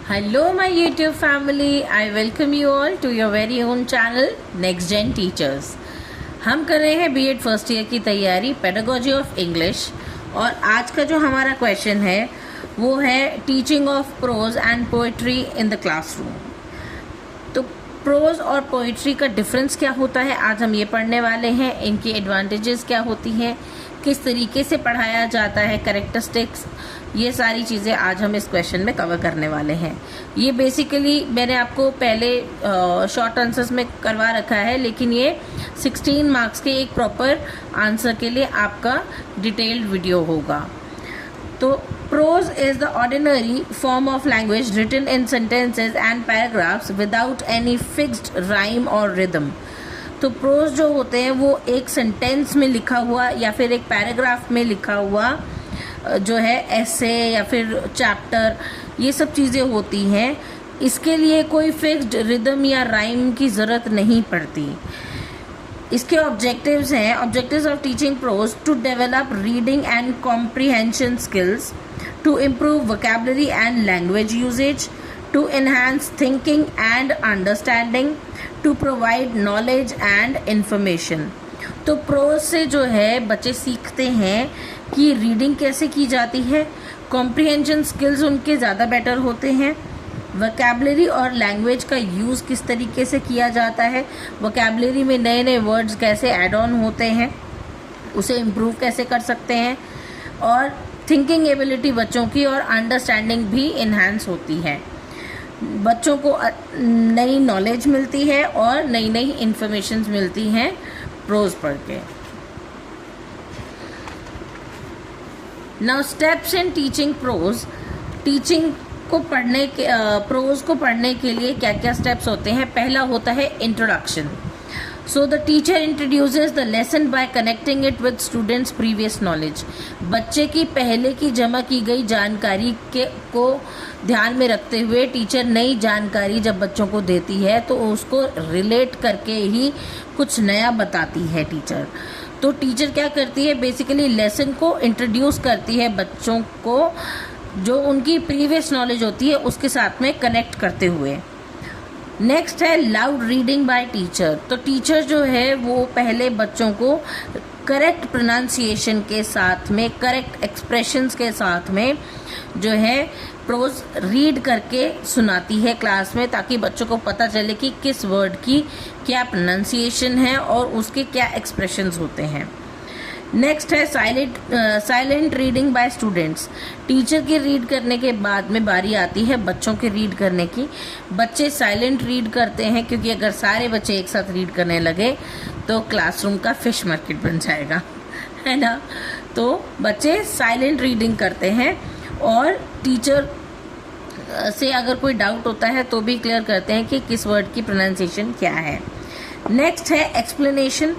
Hello, my YouTube family. I welcome you all to your very own channel, Next Gen Teachers. हम कर रहे हैं BEd first year की तैयारी, pedagogy of English, और आज का जो हमारा क्वेश्चन है वो है teaching of pros and poetry in the classroom. तो प्रोज और पोएट्री का डिफरेंस क्या होता है आज हम ये पढ़ने वाले हैं, इनकी एडवांटेजेस क्या होती हैं, किस तरीके से पढ़ाया जाता है, कैरेक्टरिस्टिक्स, ये सारी चीज़ें आज हम इस क्वेश्चन में कवर करने वाले हैं। ये बेसिकली मैंने आपको पहले शॉर्ट आंसर्स में करवा रखा है, लेकिन ये 16 मार्क्स के एक प्रॉपर आंसर के लिए आपका डिटेल्ड वीडियो होगा। तो prose is the ordinary form of language written in sentences and paragraphs without any fixed rhyme और रिदम। तो प्रोज जो होते हैं वो एक सेंटेंस में लिखा हुआ या फिर एक पैराग्राफ में लिखा हुआ जो है एसे या फिर चैप्टर, ये सब चीज़ें होती हैं। इसके लिए कोई फिक्स्ड रिदम या राइम की ज़रूरत नहीं पड़ती। इसके ऑब्जेक्टिव्स हैं, objectives of teaching prose: to develop reading and comprehension skills, to improve vocabulary and language usage, to enhance thinking and understanding, to provide knowledge and information. तो प्रोज से जो है बच्चे सीखते हैं कि रीडिंग कैसे की जाती है, कॉम्प्रिहेंशन स्किल्स उनके ज़्यादा बेटर होते हैं, वोकैबुलरी और लैंग्वेज का यूज़ किस तरीके से किया जाता है, वोकैबुलरी में नए नए वर्ड्स कैसे ऐड ऑन होते हैं, उसे इम्प्रूव कैसे कर सकते हैं, और थिंकिंग एबिलिटी बच्चों की और अंडरस्टैंडिंग भी इन्हांस होती है। बच्चों को नई नॉलेज मिलती है और नई नई इंफॉर्मेशन मिलती हैं प्रोज पढ़ के। Now steps in teaching prose. Teaching को पढ़ने के प्रोज को पढ़ने के लिए क्या क्या स्टेप्स होते हैं। पहला होता है introduction. So the teacher introduces the lesson bye connecting it with students previous knowledge. बच्चे की पहले की जमा की गई जानकारी को ध्यान में रखते हुए टीचर नई जानकारी जब बच्चों को देती है तो उसको रिलेट करके ही कुछ नया बताती है टीचर। तो टीचर क्या करती है, बेसिकली लेसन को इंट्रोड्यूस करती है बच्चों को, जो उनकी प्रीवियस नॉलेज होती है उसके साथ में कनेक्ट करते हुए। नेक्स्ट है लाउड रीडिंग बाय टीचर। तो टीचर जो है वो पहले बच्चों को करेक्ट प्रोनाउंसिएशन के साथ में, करेक्ट एक्सप्रेशंस के साथ में जो है प्रोज रीड करके सुनाती है क्लास में, ताकि बच्चों को पता चले कि किस वर्ड की क्या प्रोनाउंसिएशन है और उसके क्या एक्सप्रेशंस होते हैं। नेक्स्ट है silent reading by students. Teacher की रीड करने के बाद में बारी आती है बच्चों के रीड करने की। बच्चे साइलेंट रीड करते हैं क्योंकि अगर सारे बच्चे एक साथ रीड करने लगे तो क्लासरूम का फिश मार्केट बन जाएगा, है ना। तो बच्चे साइलेंट रीडिंग करते हैं और टीचर से अगर कोई डाउट होता है तो भी क्लियर करते हैं कि किस वर्ड की प्रोनाउंसिएशन क्या है। नेक्स्ट है एक्सप्लेनेशन।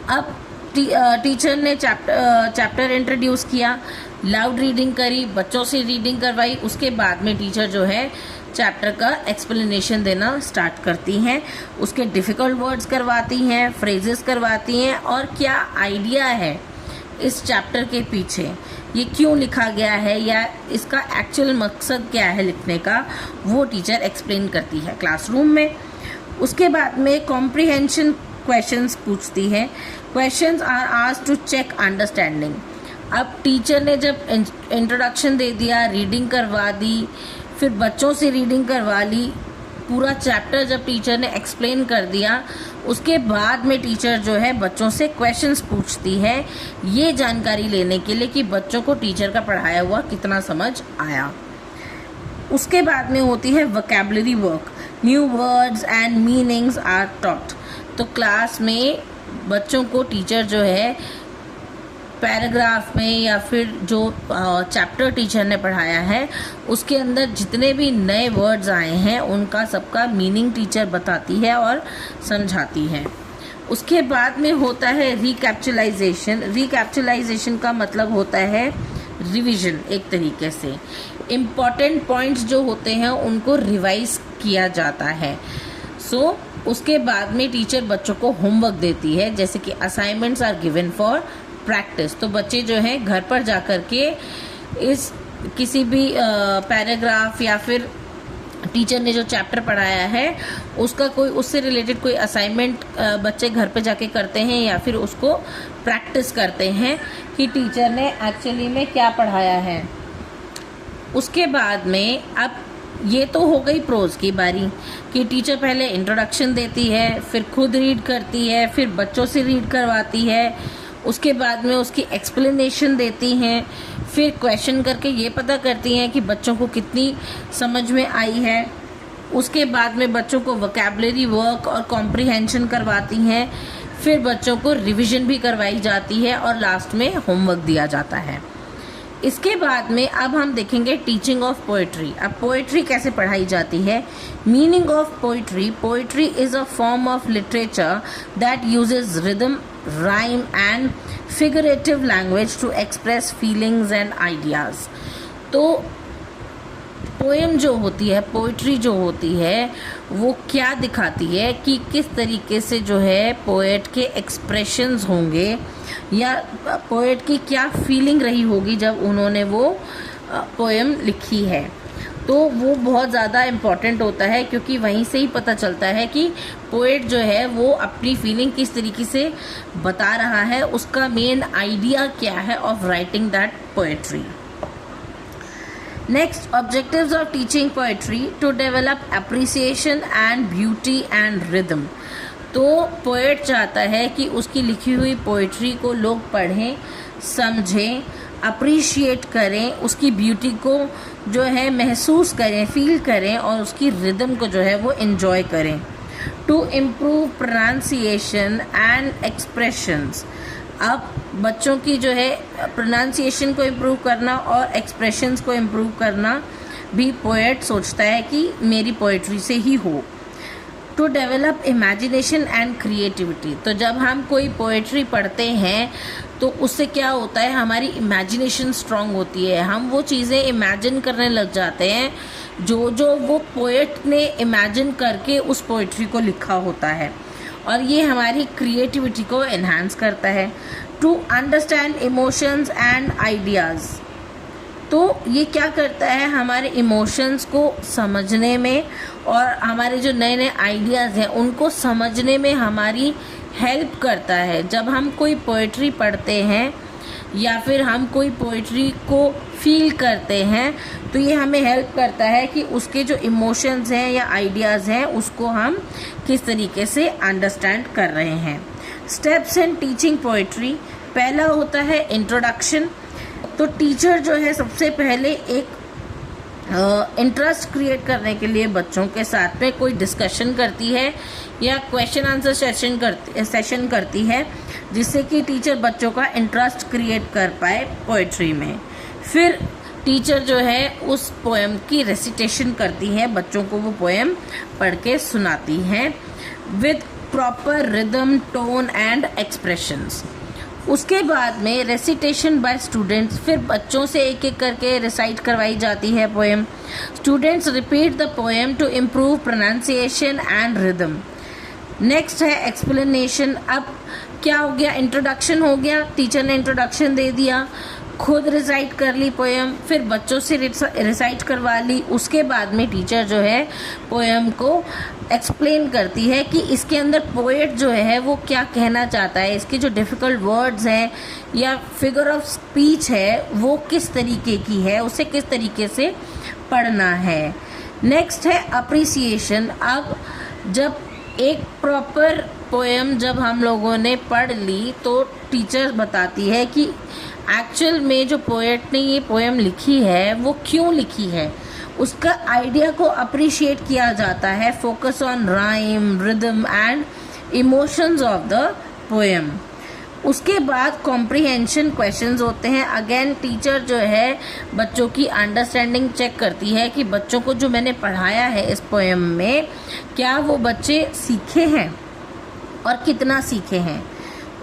अब टीचर ने चैप्टर इंट्रोड्यूस किया, लाउड रीडिंग करी, बच्चों से रीडिंग करवाई, उसके बाद में टीचर जो है चैप्टर का एक्सप्लेनेशन देना स्टार्ट करती हैं। उसके डिफ़िकल्ट वर्ड्स करवाती हैं, फ्रेजेस करवाती हैं, और क्या आइडिया है इस चैप्टर के पीछे, ये क्यों लिखा गया है या इसका एक्चुअल मकसद क्या है लिखने का, वो टीचर एक्सप्लेन करती है क्लासरूम में। उसके बाद में कॉम्प्रिहेंशन क्वेश्चंस पूछती है। Questions are asked to check understanding. अब टीचर ने जब इंट्रोडक्शन दे दिया, रीडिंग करवा दी, फिर बच्चों से रीडिंग करवा ली, पूरा चैप्टर जब टीचर ने एक्सप्लेन कर दिया, उसके बाद में टीचर जो है बच्चों से क्वेश्चंस पूछती है, ये जानकारी लेने के लिए कि बच्चों को टीचर का पढ़ाया हुआ कितना समझ आया। उसके बाद में होती है vocabulary work. New words and meanings are taught. तो क्लास में बच्चों को टीचर जो है पैराग्राफ में या फिर जो चैप्टर टीचर ने पढ़ाया है उसके अंदर जितने भी नए वर्ड्स आए हैं उनका सबका मीनिंग टीचर बताती है और समझाती है। उसके बाद में होता है रिकैप्चुलाइजेशन। रिकैप्चुलाइजेशन का मतलब होता है रिवीजन। एक तरीके से इम्पॉर्टेंट पॉइंट्स जो होते हैं उनको रिवाइज किया जाता है। उसके बाद में टीचर बच्चों को होमवर्क देती है, जैसे कि assignments are given for practice. तो बच्चे जो हैं घर पर जाकर के इस किसी भी पैराग्राफ या फिर टीचर ने जो चैप्टर पढ़ाया है उसका कोई उससे रिलेटेड कोई असाइनमेंट बच्चे घर पे जाके करते हैं या फिर उसको प्रैक्टिस करते हैं कि टीचर ने एक्चुअली में क्या पढ़ाया है। उसके बाद में अब ये तो हो गई प्रोज की बारी कि टीचर पहले इंट्रोडक्शन देती है, फिर खुद रीड करती है, फिर बच्चों से रीड करवाती है, उसके बाद में उसकी एक्सप्लेनेशन देती हैं, फिर क्वेश्चन करके ये पता करती हैं कि बच्चों को कितनी समझ में आई है। उसके बाद में बच्चों को वोकैबुलरी वर्क और कॉम्प्रिहेंशन करवाती हैं, फिर बच्चों को रिवीजन भी करवाई जाती है और लास्ट में होमवर्क दिया जाता है। इसके बाद में अब हम देखेंगे टीचिंग ऑफ पोएट्री। अब पोएट्री कैसे पढ़ाई जाती है। Meaning of poetry, poetry is a form of literature that uses rhythm, rhyme and figurative language to express feelings and ideas. तो पोएम जो होती है, पोएट्री जो होती है, वो क्या दिखाती है कि किस तरीके से जो है पोएट के एक्सप्रेशंस होंगे या पोएट की क्या फीलिंग रही होगी जब उन्होंने वो पोएम लिखी है। तो वो बहुत ज़्यादा इम्पॉर्टेंट होता है क्योंकि वहीं से ही पता चलता है कि पोएट जो है वो अपनी फीलिंग किस तरीके से बता रहा है, उसका मेन आइडिया क्या है of writing that poetry. Next, objectives of teaching poetry to develop appreciation and beauty and rhythm। तो पोएट चाहता है कि उसकी लिखी हुई पोएट्री को लोग पढ़ें, समझें, अप्रिशिएट करें, उसकी ब्यूटी को जो है महसूस करें, फील करें और उसकी रिदम को जो है वो एंजॉय करें। To improve pronunciation and expressions. अब बच्चों की जो है प्रोनाउंसिएशन को इम्प्रूव करना और एक्सप्रेशंस को इम्प्रूव करना भी पोएट सोचता है कि मेरी पोएट्री से ही हो। To develop imagination and creativity. तो जब हम कोई पोएट्री पढ़ते हैं तो उससे क्या होता है, हमारी इमेजिनेशन स्ट्रांग होती है, हम वो चीज़ें इमेजिन करने लग जाते हैं जो वो पोएट ने इमेजिन करके उस पोएट्री को लिखा होता है और ये हमारी क्रिएटिविटी को एनहांस करता है। To understand emotions and ideas. तो ये क्या करता है, हमारे इमोशंस को समझने में और हमारे जो नए नए आइडियाज़ हैं उनको समझने में हमारी हेल्प करता है। जब हम कोई पोएट्री पढ़ते हैं या फिर हम कोई पोएट्री को फील करते हैं तो ये हमें हेल्प करता है कि उसके जो इमोशंस हैं या आइडियाज़ हैं उसको हम किस तरीके से अंडरस्टैंड कर रहे हैं। Steps in teaching poetry. पहला होता है इंट्रोडक्शन। तो टीचर जो है सबसे पहले एक इंटरेस्ट क्रिएट करने के लिए बच्चों के साथ में कोई डिस्कशन करती है या क्वेश्चन आंसर सेशन करती है जिससे कि टीचर बच्चों का इंटरेस्ट क्रिएट कर पाए पोएट्री में। फिर टीचर जो है उस पोएम की रेसिटेशन करती है, बच्चों को वो पोएम पढ़ के सुनाती हैं with proper rhythm, tone and expressions. उसके बाद में रेसिटेशन बाय स्टूडेंट्स। फिर बच्चों से एक एक करके रिसाइट करवाई जाती है poem. Students repeat the poem to improve pronunciation and rhythm. Next है एक्सप्लेनेशन। अब क्या हो गया, इंट्रोडक्शन हो गया, टीचर ने इंट्रोडक्शन दे दिया, खुद रिसाइट कर ली पोएम, फिर बच्चों से रिसाइट करवा ली। उसके बाद में टीचर जो है पोएम को एक्सप्लेन करती है कि इसके अंदर पोएट जो है वो क्या कहना चाहता है, इसके जो डिफ़िकल्ट वर्ड्स हैं या फिगर ऑफ स्पीच है वो किस तरीके की है, उसे किस तरीके से पढ़ना है। नेक्स्ट है अप्रिसिएशन। अब जब एक प्रॉपर पोएम जब हम लोगों ने पढ़ ली तो टीचर बताती है कि एक्चुअल में जो पोएट ने ये पोएम लिखी है वो क्यों लिखी है, उसका आइडिया को अप्रिशिएट किया जाता है। Focus on rhyme, rhythm and emotions of the poem. उसके बाद कॉम्प्रिहेंशन क्वेश्चंस होते हैं। अगेन टीचर जो है बच्चों की अंडरस्टैंडिंग चेक करती है कि बच्चों को जो मैंने पढ़ाया है इस पोएम में क्या वो बच्चे सीखे हैं और कितना सीखे हैं।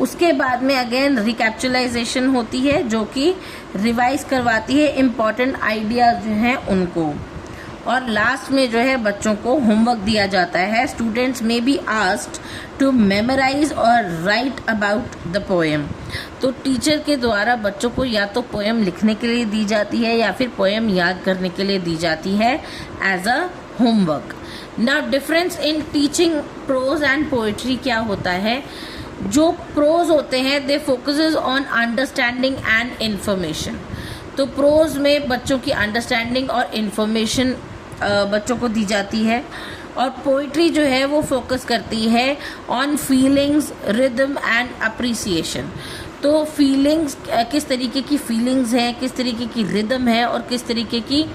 उसके बाद में अगेन रिकैप्चुलाइजेशन होती है जो कि रिवाइज करवाती है इम्पॉर्टेंट आइडियाज जो हैं उनको। और लास्ट में जो है बच्चों को होमवर्क दिया जाता है। स्टूडेंट्स में बी आस्क्ड टू मेमोराइज और राइट अबाउट द पोएम। तो टीचर के द्वारा बच्चों को या तो पोएम लिखने के लिए दी जाती है या फिर पोएम याद करने के लिए दी जाती है as a homework. Now difference in teaching prose and poetry क्या होता है? जो प्रोज होते हैं they focuses on understanding and information. तो प्रोज में बच्चों की अंडरस्टैंडिंग और इंफॉर्मेशन बच्चों को दी जाती है, और पोइट्री जो है वो फोकस करती है on feelings, rhythm and appreciation. तो फीलिंग्स, किस तरीके की फीलिंग्स हैं, किस तरीके की रिदम है, और किस तरीके की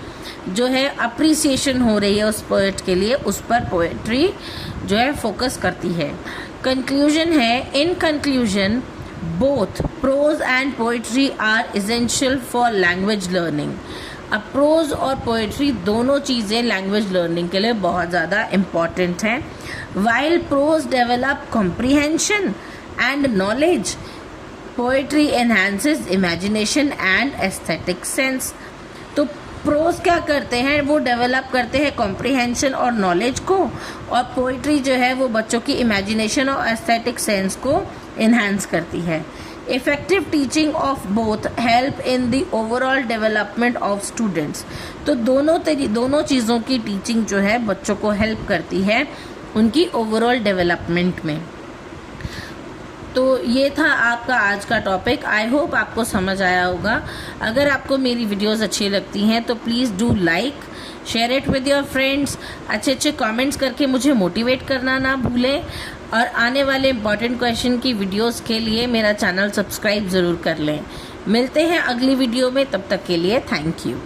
जो है अप्रिसिएशन हो रही है उस पोएट के लिए, उस पर पोएट्री जो है फोकस करती है। कंक्लूजन है, in conclusion both prose and poetry are essential for language learning. अब प्रोज और पोएट्री दोनों चीज़ें लैंग्वेज लर्निंग के लिए बहुत ज़्यादा इम्पॉर्टेंट हैं। While prose develop comprehension and knowledge, poetry enhances imagination and aesthetic sense. तो प्रोज क्या करते हैं, वो डेवलप करते हैं कॉम्प्रिहेंशन और नॉलेज को, और पोइट्री जो है वो बच्चों की इमेजिनेशन और एस्थेटिक सेंस को इन्हांस करती है। Effective teaching of both help in the overall development of students. तो दोनों चीज़ों की टीचिंग जो है बच्चों को हेल्प करती है उनकी ओवरऑल डेवलपमेंट में। तो ये था आपका आज का टॉपिक। आई होप आपको समझ आया होगा। अगर आपको मेरी वीडियोस अच्छी लगती हैं तो please do like, share it with your friends. अच्छे अच्छे कमेंट्स करके मुझे मोटिवेट करना ना भूलें, और आने वाले इम्पॉर्टेंट क्वेश्चन की वीडियोस के लिए मेरा चैनल सब्सक्राइब ज़रूर कर लें। मिलते हैं अगली वीडियो में, तब तक के लिए थैंक यू।